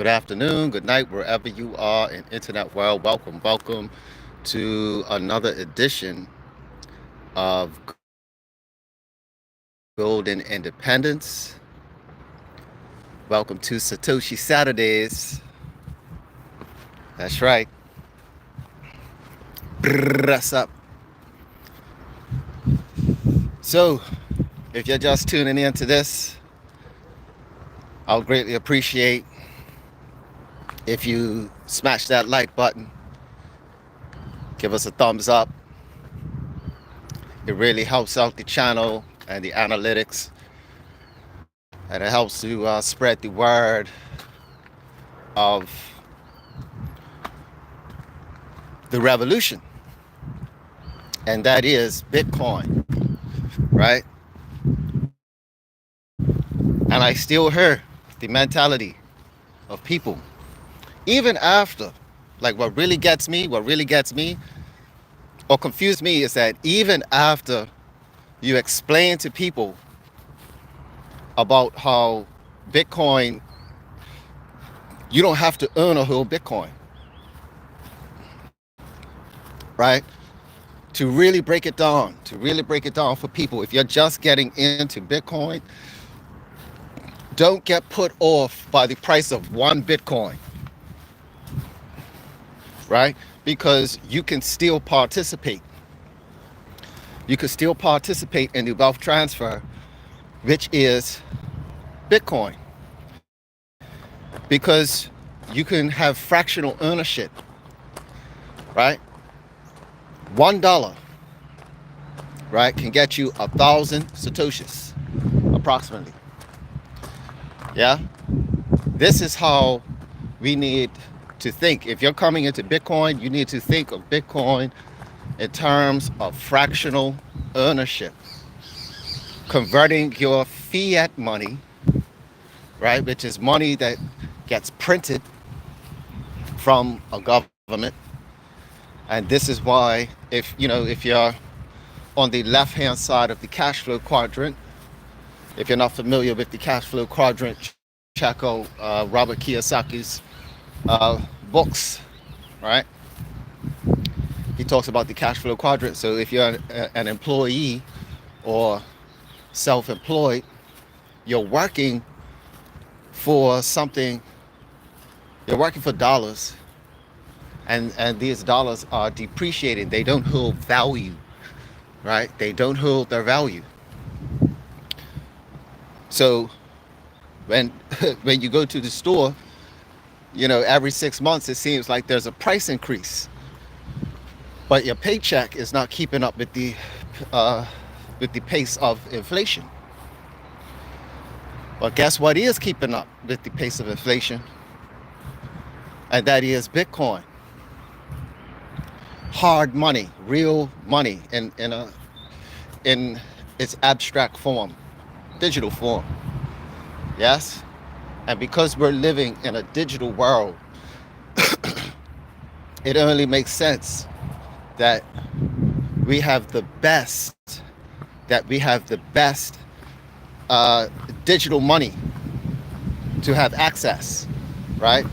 Good afternoon, good night, wherever you are in internet world. Welcome to another edition of Golden Independence. Welcome to Satoshi Saturdays. That's right. Dress up. So, if you're just tuning in to this, I'll greatly appreciate if you smash that like button, give us a thumbs up. It really helps out the channel and the analytics, and it helps to spread the word of the revolution, and that is Bitcoin, right? And I still hear the mentality of people, even after, like what really gets me, or confuse me is that even after you explain to people about how Bitcoin, you don't have to earn a whole Bitcoin, right? To really break it down for people, if you're just getting into Bitcoin, don't get put off by the price of one Bitcoin, right? Because you can still participate. You can still participate in the wealth transfer, which is Bitcoin. Because you can have fractional ownership, right? $1, right, can get you 1,000 Satoshis, approximately. Yeah? This is how we need to think. If you're coming into Bitcoin, you need to think of Bitcoin in terms of fractional ownership. Converting your fiat money, right, which is money that gets printed from a government. And this is why, if you're on the left-hand side of the cash flow quadrant, if you're not familiar with the cash flow quadrant, check out Robert Kiyosaki's books, right? He talks about the cash flow quadrant. So if you're an employee or self-employed, you're working for something, you're working for dollars, and these dollars are depreciating. They don't hold value, right? They don't hold their value. So when when you go to the store, every 6 months it seems like there's a price increase, but your paycheck is not keeping up with the pace of inflation. But guess what is keeping up with the pace of inflation? And that is Bitcoin. Hard money, real money in its abstract form, digital form. Yes? And because we're living in a digital world, it only makes sense that we have the best digital money to have access, right?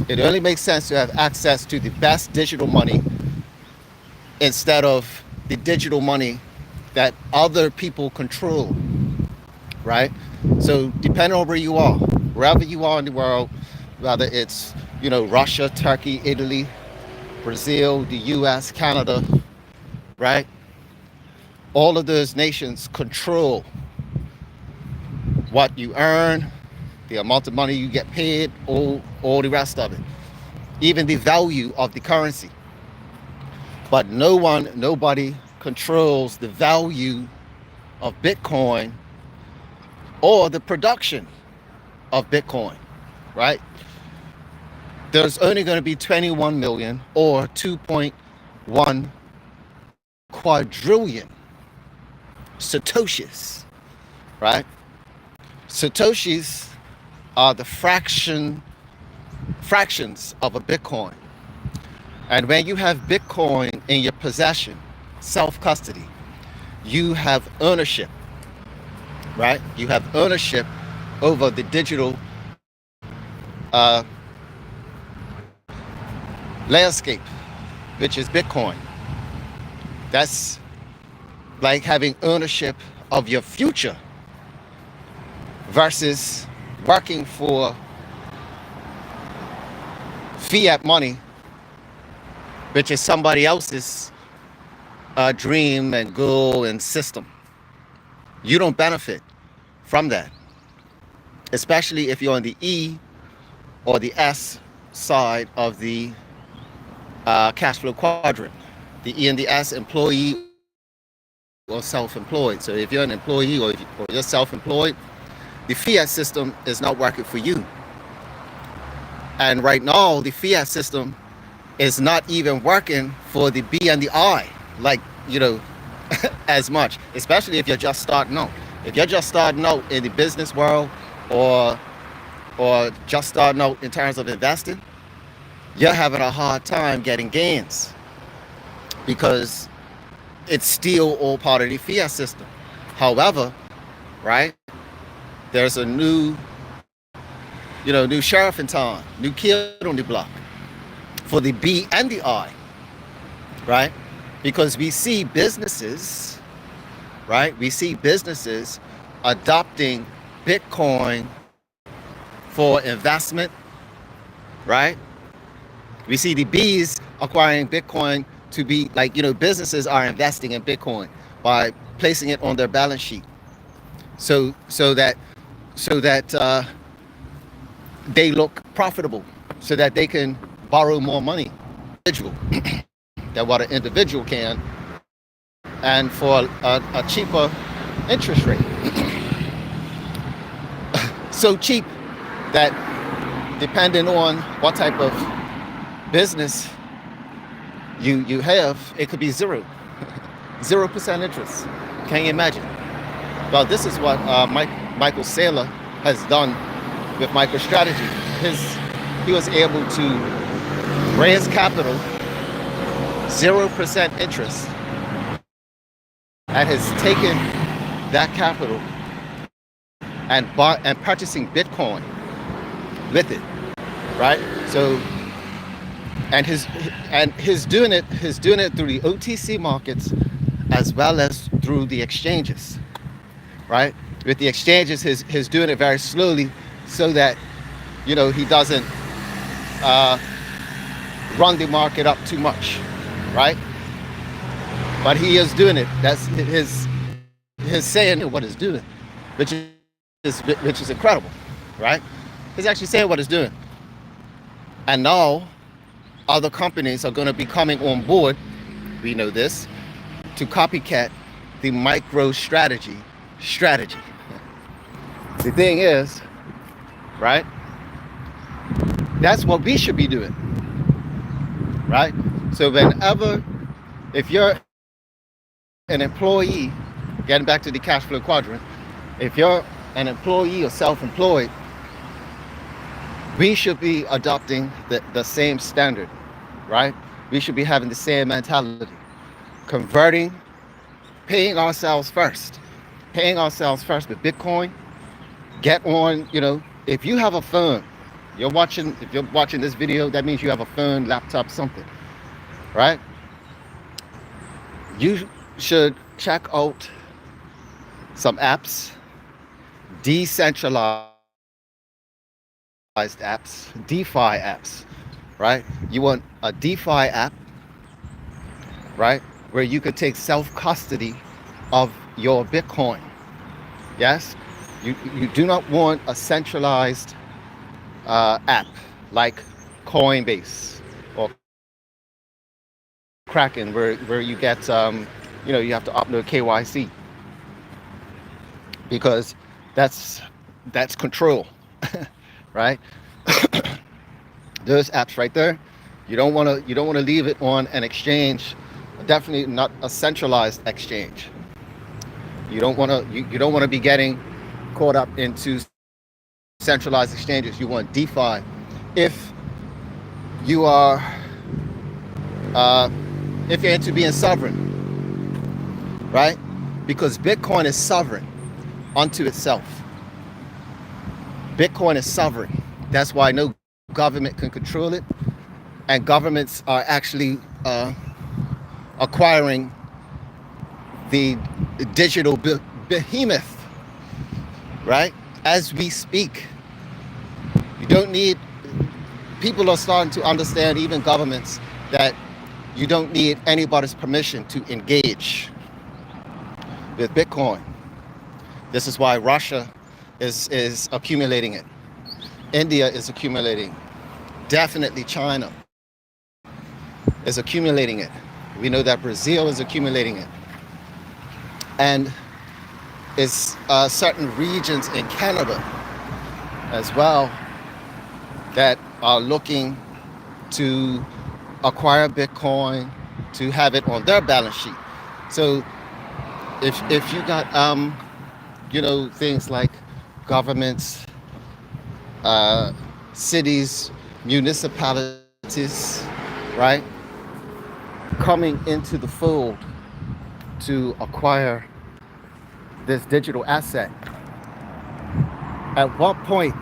It only makes sense to have access to the best digital money instead of the digital money that other people control, right? So depending on where you are, wherever you are in the world, whether it's Russia, Turkey, Italy, Brazil, the US, Canada, right? All of those nations control what you earn, the amount of money you get paid, all the rest of it, even the value of the currency. But nobody controls the value of Bitcoin or the production of Bitcoin, right? There's only going to be 21 million or 2.1 quadrillion Satoshis, right? Satoshis are the fractions of a Bitcoin. And when you have Bitcoin in your possession, self-custody, you have ownership, right? You have ownership over the digital landscape, which is Bitcoin. That's like having ownership of your future versus working for fiat money, which is somebody else's dream and goal and system. You don't benefit from that, especially if you're on the E or the S side of the cash flow quadrant. The E and the S, employee or self-employed. So if you're an employee or you're self-employed, the fiat system is not working for you. And right now, the fiat system is not even working for the B and the I, like, as much, especially if you're just starting out. If you're just starting out in the business world or just starting out in terms of investing, you're having a hard time getting gains because it's still all part of the fiat system. However, right, there's a new sheriff in town, new kid on the block for the B and the I, right? Because we see businesses, right? We see businesses adopting Bitcoin for investment, right? We see the B's acquiring Bitcoin to be like, businesses are investing in Bitcoin by placing it on their balance sheet. So that they look profitable, so that they can borrow more money than what an individual can, and for a cheaper interest rate. So cheap that depending on what type of business you have, it could be 0% interest. Can you imagine? Well, this is what Michael Saylor has done with MicroStrategy. He was able to raise capital, 0% interest, and has taken that capital and purchasing Bitcoin with it, right? So, and he's doing it through the OTC markets as well as through the exchanges, right? With the exchanges, he's doing it very slowly so that he doesn't run the market up too much, right? But he is doing it. That's his saying what he's doing, which is incredible, right? He's actually saying what he's doing. And now other companies are going to be coming on board, we know this, to copycat the MicroStrategy strategy. The thing is, right, that's what we should be doing, right? So if you're an employee, getting back to the cash flow quadrant, if you're an employee or self-employed, we should be adopting the same standard, right? We should be having the same mentality, paying ourselves first with Bitcoin. Get on, if you have a phone, if you're watching this video, that means you have a phone, laptop, something, right? You should check out some apps, decentralized apps, DeFi apps, right? You want a DeFi app, right, where you could take self-custody of your Bitcoin. Yes, you do not want a centralized app like Coinbase or Kraken, where you get you have to upload KYC, because that's control. Right? Those apps right there, you don't want to leave it on an exchange, definitely not a centralized exchange. You don't want to be getting caught up into centralized exchanges. You want DeFi if you're into being sovereign, right? Because Bitcoin is sovereign unto itself. Bitcoin is sovereign. That's why no government can control it. and governments are actually acquiring the digital behemoth, right? As we speak, you don't need, people are starting to understand, even governments, that you don't need anybody's permission to engage with Bitcoin. This is why Russia is accumulating it. India is accumulating. Definitely China is accumulating it. We know that Brazil is accumulating it. And it's certain regions in Canada as well that are looking to acquire Bitcoin, to have it on their balance sheet. So if you got things like governments, cities, municipalities, right, coming into the fold to acquire this digital asset, at what point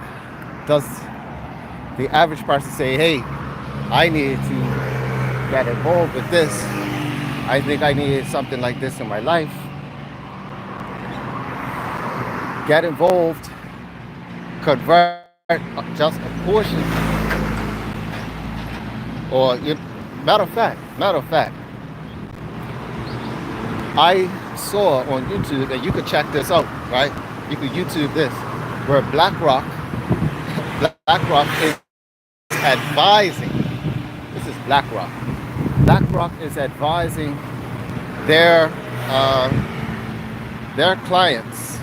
does the average person say, hey, I need to get involved with this? I think I need something like this in my life. Get involved, convert just a portion. Or, matter of fact, I saw on YouTube, and you could check this out, right? You could YouTube this, where BlackRock is advising, this is BlackRock. BlackRock is advising their clients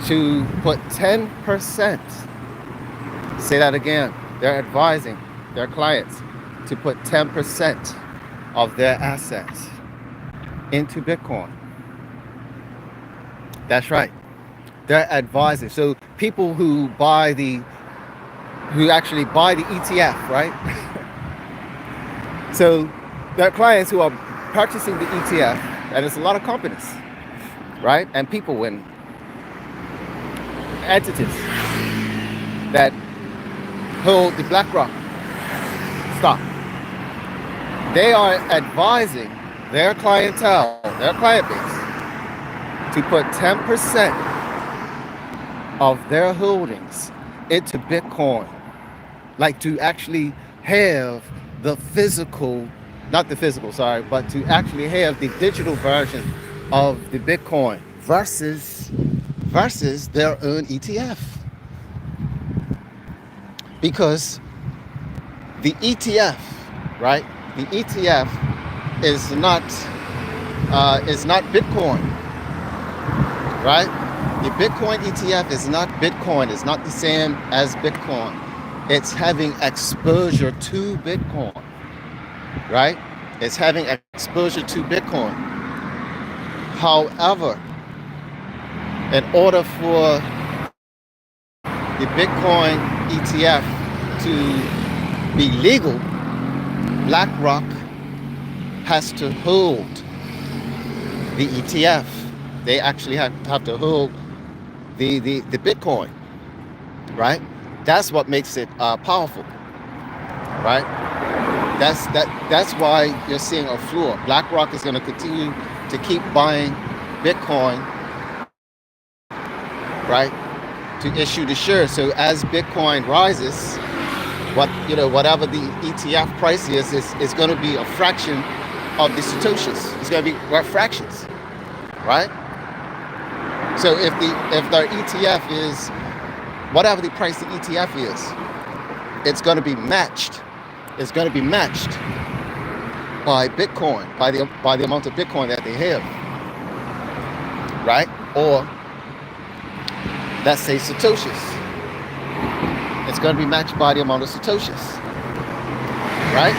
to put 10%, say that again, they're advising their clients to put 10% of their assets into Bitcoin. That's right. They're advising. So people who actually buy the ETF, right? So their clients who are purchasing the ETF, and it's a lot of companies, right? And people and entities that hold the BlackRock stock. They are advising their clientele, their client base, to put 10% of their holdings into Bitcoin. Like to actually have the physical, not the physical, sorry, but to actually have the digital version of the Bitcoin versus their own ETF. Because the ETF, right? The ETF is not Bitcoin, right? The Bitcoin ETF is not Bitcoin. It's not the same as Bitcoin. It's having exposure to Bitcoin, right? It's having exposure to Bitcoin. However, in order for the Bitcoin ETF to be legal, BlackRock has to hold the ETF. They actually have to hold the Bitcoin, right? That's what makes it powerful, right? That's why you're seeing a floor. BlackRock is going to continue to keep buying Bitcoin, right, to issue the shares. So as Bitcoin rises, whatever the ETF price is going to be a fraction of the Satoshis. It's going to be fractions, right? So if their ETF is whatever the price the ETF is, it's going to be matched. It's going to be matched by Bitcoin, by the amount of Bitcoin that they have, right? Or let's say Satoshis. It's going to be matched by the amount of Satoshis, right?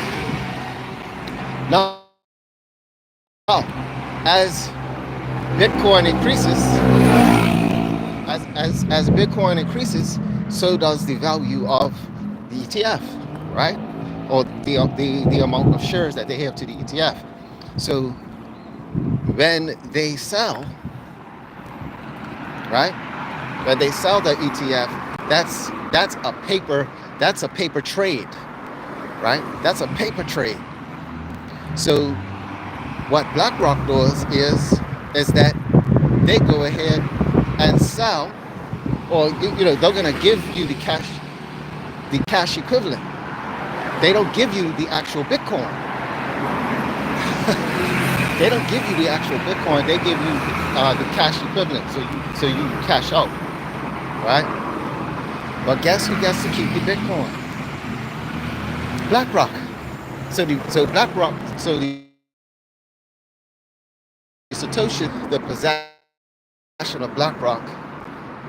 Now, as Bitcoin increases, as Bitcoin increases, so does the value of the ETF, right? Or the amount of shares that they have to the ETF. So when they sell, right? When they sell the ETF, that's a paper trade, right? That's a paper trade. So what BlackRock does is that they go ahead and sell, or they're gonna give you the cash equivalent. They don't give you the actual Bitcoin. They don't give you the actual Bitcoin. They give you the cash equivalent, so you cash out, right? But guess who gets to keep the Bitcoin? BlackRock. So the Satoshi, the possession of BlackRock,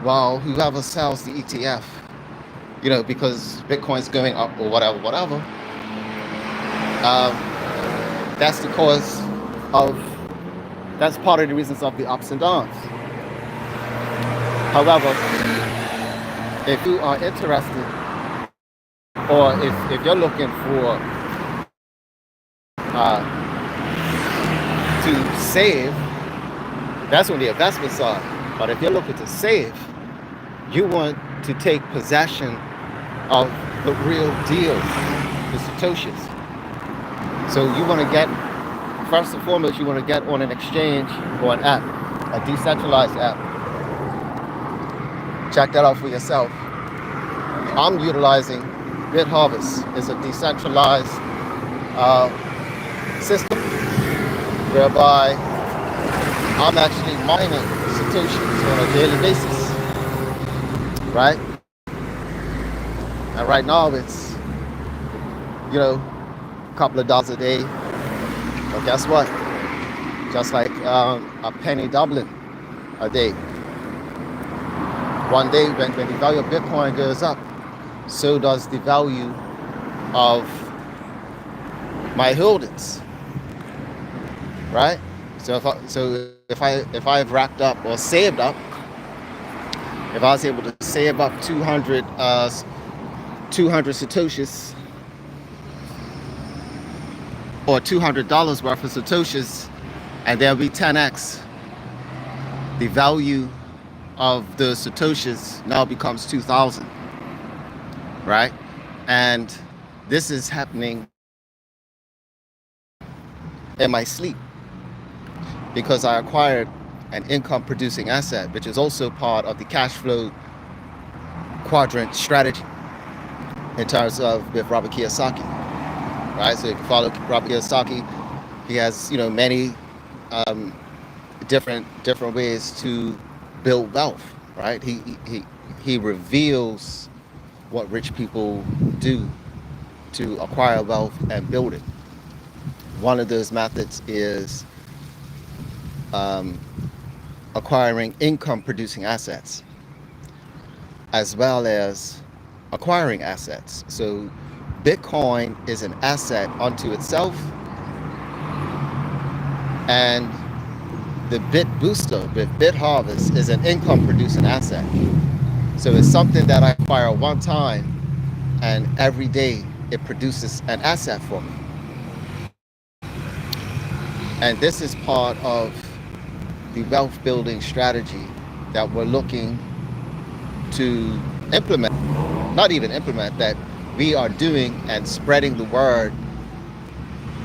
while whoever sells the ETF, because Bitcoin's going up or whatever. That's the cause of. That's part of the reasons of the ups and downs. However, if you are interested, or if you're looking for to save, that's on the investment side. But if you're looking to save, you want to take possession of the real deal, the Satoshis. So you want to get, first and foremost, you want to get on an exchange or an app, a decentralized app. Check that out for yourself. I'm utilizing BitHarvest. It's a decentralized system whereby I'm actually mining Satoshis on a daily basis, right? And right now it's, a couple of dollars a day. But guess what? Just like a penny doubling a day. One day when the value of Bitcoin goes up, so does the value of my holdings, right? So if I've racked up or saved up, if I was able to save up 200 Satoshis, or $200 worth of Satoshis, and there'll be 10x. The value of the Satoshis now becomes 2,000, right? And this is happening in my sleep because I acquired an income producing asset, which is also part of the cash flow quadrant strategy in terms of with Robert Kiyosaki. Right, so if you follow Robert Kiyosaki, he has many different ways to build wealth. Right, he reveals what rich people do to acquire wealth and build it. One of those methods is acquiring income producing assets, as well as acquiring assets. So Bitcoin is an asset unto itself, and the BitBooster with BitHarvest is an income producing asset. So it's something that I acquire one time, and every day it produces an asset for me. And this is part of the wealth building strategy that we're looking to implement, not even implement, that we are doing and spreading the word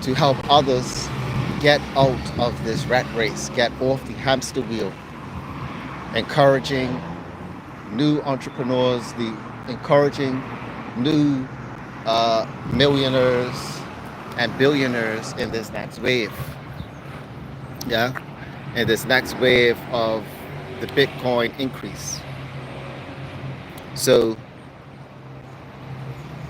to help others get out of this rat race, get off the hamster wheel, encouraging new entrepreneurs, encouraging new millionaires and billionaires in this next wave. Yeah, in this next wave of the Bitcoin increase. So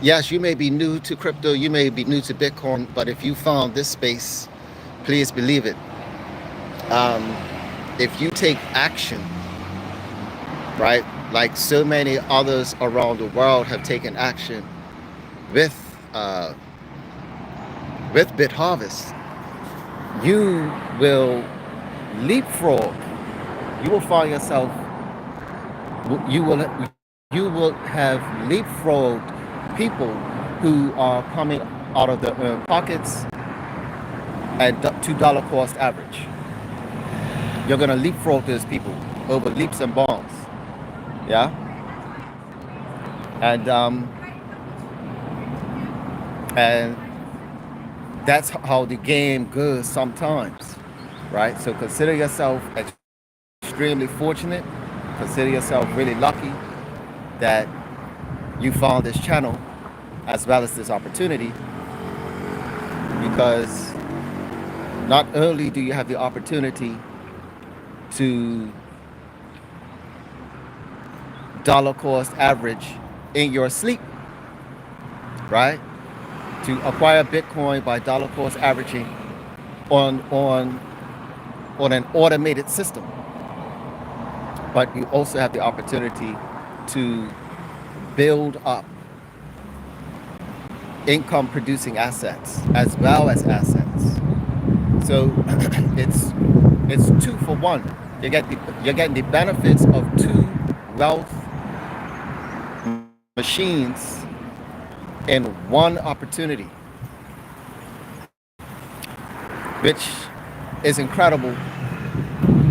yes, you may be new to crypto, you may be new to Bitcoin, but if you found this space, please believe it. If you take action, right, like so many others around the world have taken action with BitHarvest, you will leapfrog. You will find yourself, you will have leapfrogged people who are coming out of their own pockets at $2 cost average. You're going to leapfrog those people over leaps and bounds. Yeah? And And that's how the game goes sometimes, right? So consider yourself extremely fortunate. Consider yourself really lucky that you found this channel as well as this opportunity, because not only do you have the opportunity to dollar cost average in your sleep, right? To acquire Bitcoin by dollar cost averaging on an automated system, but you also have the opportunity to build up income producing assets as well as assets. So it's two for one. You're getting the benefits of two wealth machines in one opportunity, which is incredible,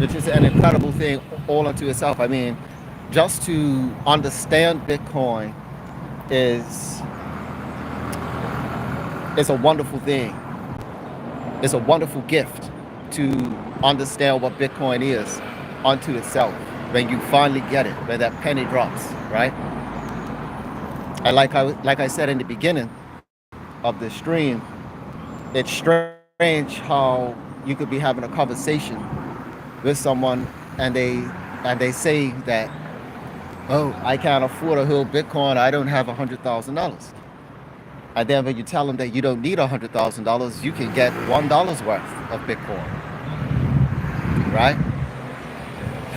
which is an incredible thing all unto itself. I mean, just to understand Bitcoin is a wonderful thing. It's a wonderful gift to understand what Bitcoin is unto itself when you finally get it, when that penny drops, right? And like I said in the beginning of the stream, it's strange how you could be having a conversation with someone and they say that, oh, I can't afford a whole Bitcoin, I don't have $100,000. And then when you tell them that you don't need $100,000, you can get $1 worth of Bitcoin, right?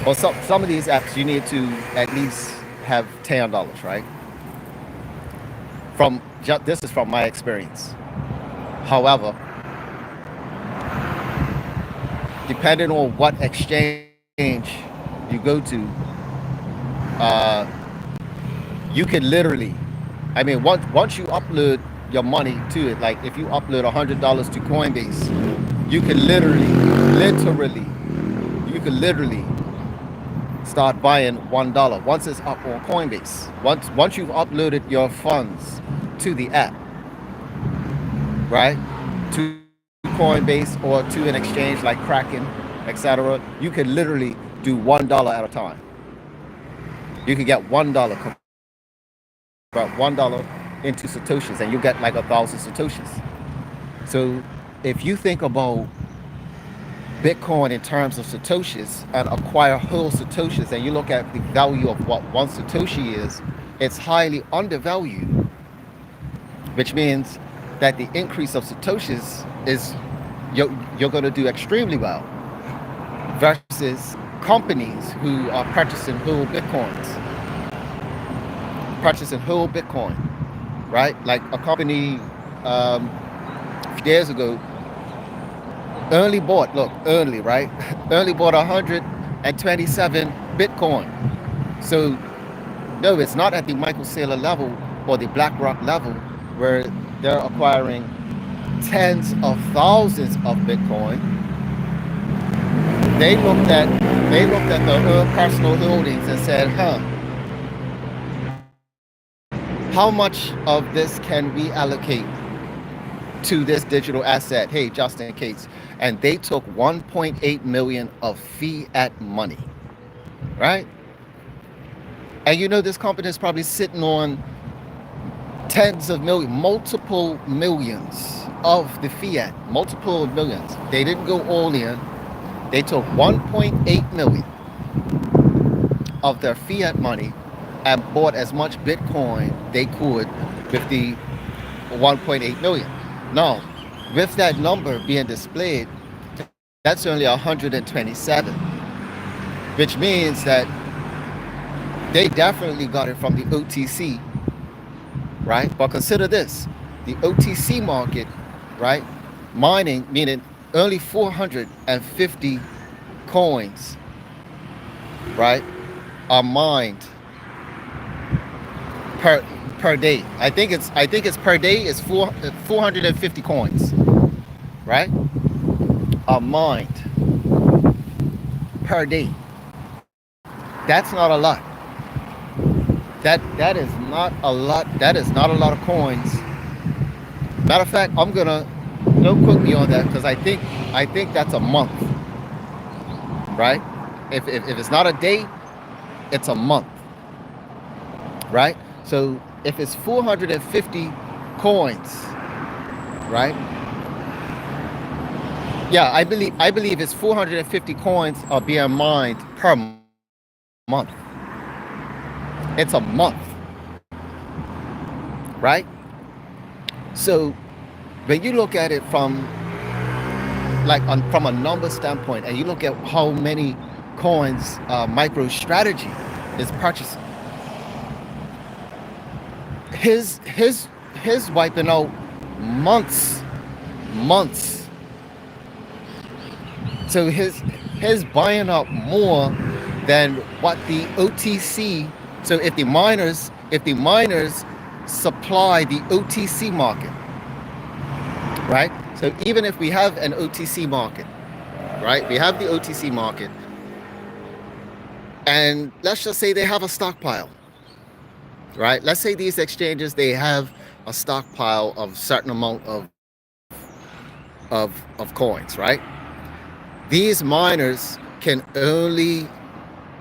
Or some of these apps you need to at least have $10, right? This is from my experience. However, depending on what exchange you go to, you can literally, I mean, once you upload your money to it, like if you upload $100 to Coinbase, you can literally start buying $1 once it's up on Coinbase. Once you've uploaded your funds to the app, right, to Coinbase or to an exchange like Kraken, etc., you can literally do $1 at a time. You can get $1, about $1 into Satoshis, and you get like 1,000 Satoshis. So if you think about Bitcoin in terms of Satoshis and acquire whole Satoshis, and you look at the value of what one Satoshi is, it's highly undervalued, which means that the increase of Satoshis is you're going to do extremely well versus companies who are purchasing whole Bitcoin, right? Like a company a few days ago only bought 127 Bitcoin. So no, it's not at the Michael Saylor level or the BlackRock level where they're acquiring tens of thousands of Bitcoin. They looked at their own personal holdings and said, how much of this can we allocate to this digital asset? Hey, just in case. And they took 1.8 million of fiat money, right? And you know, this company is probably sitting on tens of millions, multiple millions of the fiat, multiple millions. They didn't go all in. They took 1.8 million of their fiat money and bought as much Bitcoin they could with the 1.8 million. Now, with that number being displayed, that's only 127, which means that they definitely got it from the OTC, right? But consider this, the OTC market, right? Mining, meaning only 450 coins, right, are mined per day. I think it's per day is 450 coins, right, are mined per day. That's not a lot. That is not a lot. That is not a lot of coins Matter of fact, I'm gonna, don't quote me on that, because I think that's a month, right? If it's not a day, it's a month, right? So if it's 450 coins, right? Yeah, I believe it's 450 coins are being mined per month. It's a month, right? So when you look at it from from a number standpoint, and you look at how many coins MicroStrategy is purchasing, his wiping out months. So his buying up more than what the OTC. So if the miners supply the OTC market, right? So even if we have an OTC market, right? We have the OTC market, and let's just say they have a stockpile, right? Let's say these exchanges, they have a stockpile of certain amount of coins, right? These miners can only,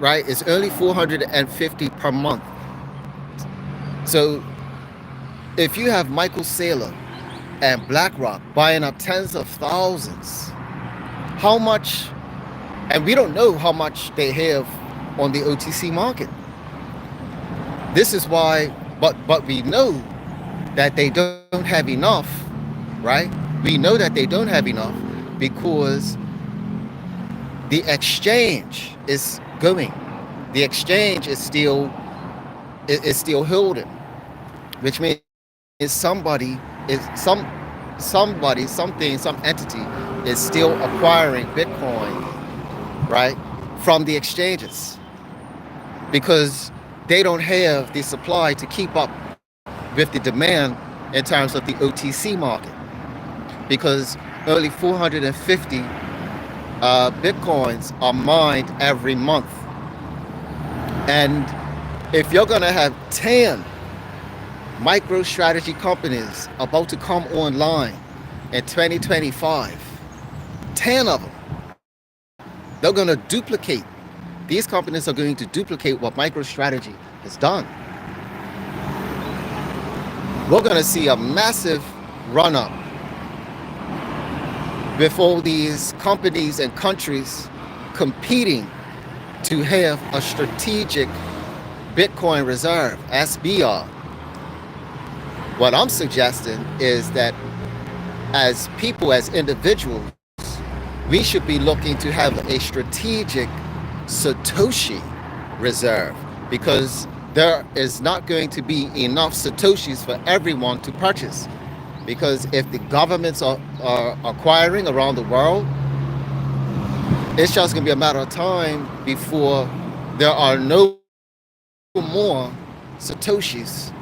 right? It's only 450 per month. So if you have Michael Saylor and BlackRock buying up tens of thousands, how much, and we don't know how much they have on the OTC market. This is why, but we know that they don't have enough, right? We know that they don't have enough because the exchange is going. The exchange is still holding, which means some entity is still acquiring Bitcoin, right, from the exchanges, because they don't have the supply to keep up with the demand in terms of the OTC market, because only 450 Bitcoins are mined every month. And if you're gonna have 10 MicroStrategy companies about to come online in 2025, 10 of them, they're gonna duplicate. These companies are going to duplicate what MicroStrategy has done. We're gonna see a massive run up with all these companies and countries competing to have a strategic Bitcoin reserve, SBR. What I'm suggesting is that as people, as individuals, we should be looking to have a strategic Satoshi reserve, because there is not going to be enough Satoshis for everyone to purchase. Because if the governments are acquiring around the world, it's just going to be a matter of time before there are no more Satoshis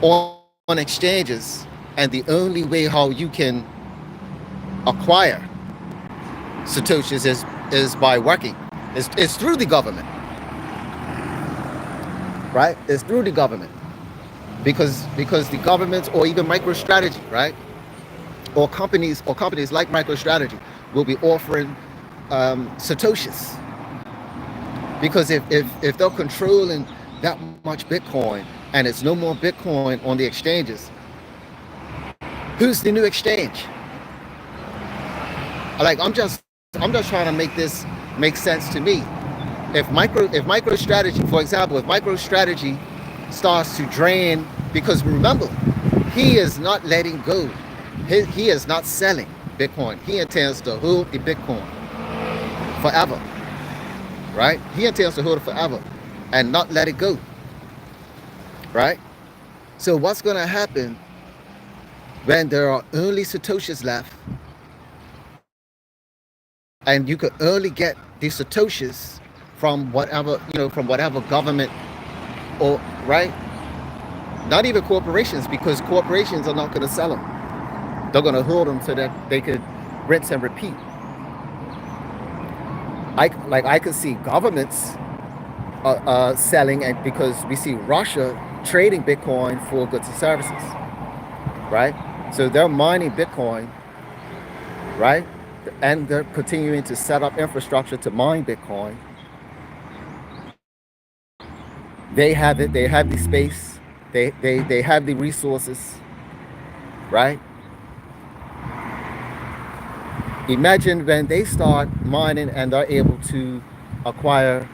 on exchanges. And the only way how you can acquire Satoshis is by working. It's through the government, right? It's through the government. Because the governments, or even MicroStrategy, right, or companies like MicroStrategy will be offering Satoshis. Because if they're controlling that much Bitcoin and it's no more Bitcoin on the exchanges, who's the new exchange? Like, I'm just trying to make this make sense to me. If MicroStrategy, for example, if MicroStrategy starts to drain, because remember, he is not letting go. He is not selling Bitcoin. He intends to hold the Bitcoin forever, right? He intends to hold it forever and not let it go, right? So what's going to happen when there are only Satoshis left, and you could only get the Satoshis from whatever, from whatever government, or, right? Not even corporations, because corporations are not going to sell them. They're going to hold them so that they could rinse and repeat. I could see governments selling, and because we see Russia trading Bitcoin for goods and services, right? So they're mining Bitcoin, right? And they're continuing to set up infrastructure to mine Bitcoin. They have it. They have the space. They have the resources, right? Imagine when they start mining and they're able to acquire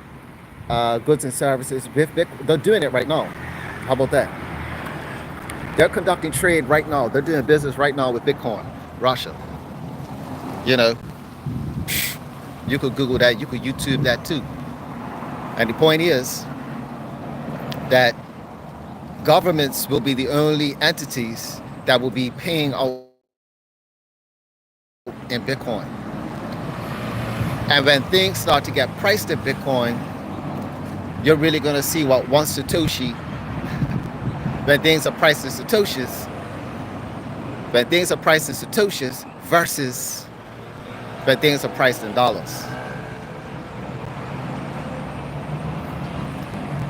goods and services with Bitcoin. They're doing it right now. How about that? They're conducting trade right now. They're doing business right now with Bitcoin, Russia. You know, you could Google that. You could YouTube that too. And the point is that governments will be the only entities that will be paying out in Bitcoin. And when things start to get priced in Bitcoin, you're really going to see what one Satoshi, when things are priced in Satoshis, versus when things are priced in dollars.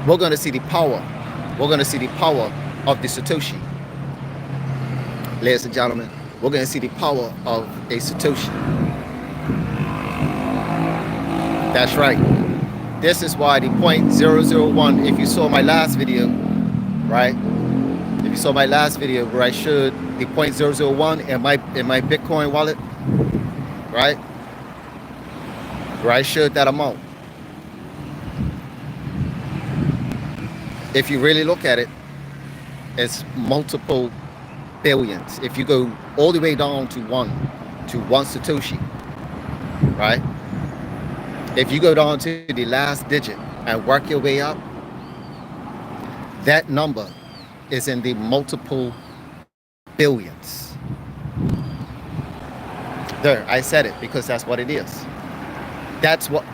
We're going to see the power. We're going to see the power of the Satoshi. Ladies and gentlemen, we're going to see the power of a Satoshi. That's right. This is why the 0.001, if you saw my last video, right? If you saw my last video where I showed the 0.001 in my Bitcoin wallet, right? Where I showed that amount. If you really look at it, it's multiple billions. If you go all the way down to one Satoshi, right? If you go down to the last digit and work your way up, that number is in the multiple billions. There, I said it because that's what it is. That's what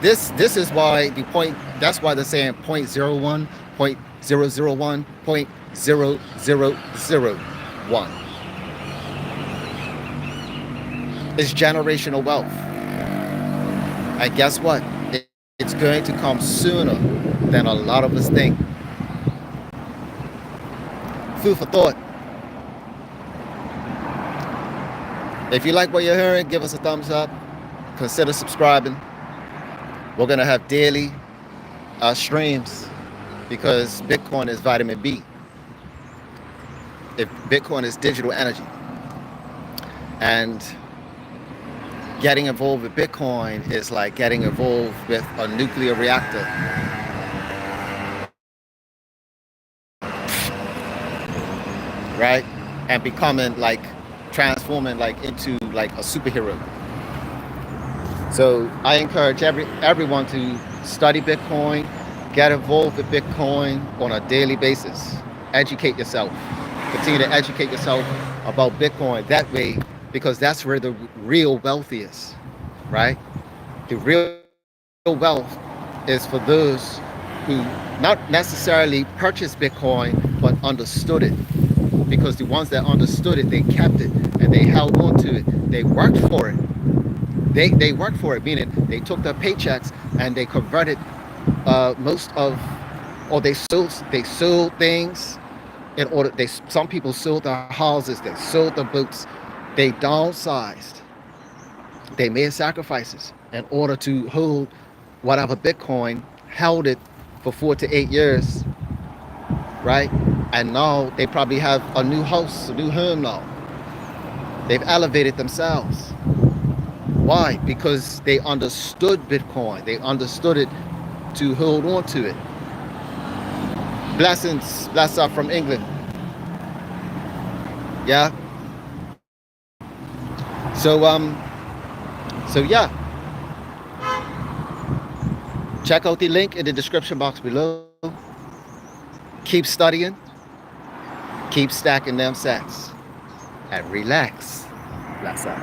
this is why the point. That's why they're saying 0.01, 0.001, 0.0001. It's generational wealth. And guess what? It's going to come sooner than a lot of us think. Food for thought. If you like what you're hearing, give us a thumbs up. Consider subscribing. We're going to have daily streams because Bitcoin is vitamin B. If Bitcoin is digital energy. And getting involved with Bitcoin is like getting involved with a nuclear reactor. Right? And becoming like, transforming like into like a superhero. So I encourage everyone to study Bitcoin, get involved with Bitcoin on a daily basis. Educate yourself. Continue to educate yourself about Bitcoin that way, because that's where the real wealth is, right? The real wealth is for those who not necessarily purchased Bitcoin, but understood it. Because the ones that understood it, they kept it and they held on to it. They worked for it. They worked for it, meaning they took their paychecks and they converted they sold things in order. Some people sold their houses, they sold their boats, they downsized, they made sacrifices in order to hold whatever Bitcoin, held it for 4 to 8 years, right? And now they probably have a new house, a new home now. They've elevated themselves. Why? Because they understood Bitcoin. They understood it to hold on to it. Blessings. Bless up from England. Yeah. So yeah. Check out the link in the description box below. Keep studying. Keep stacking them sats. And relax. Bless up.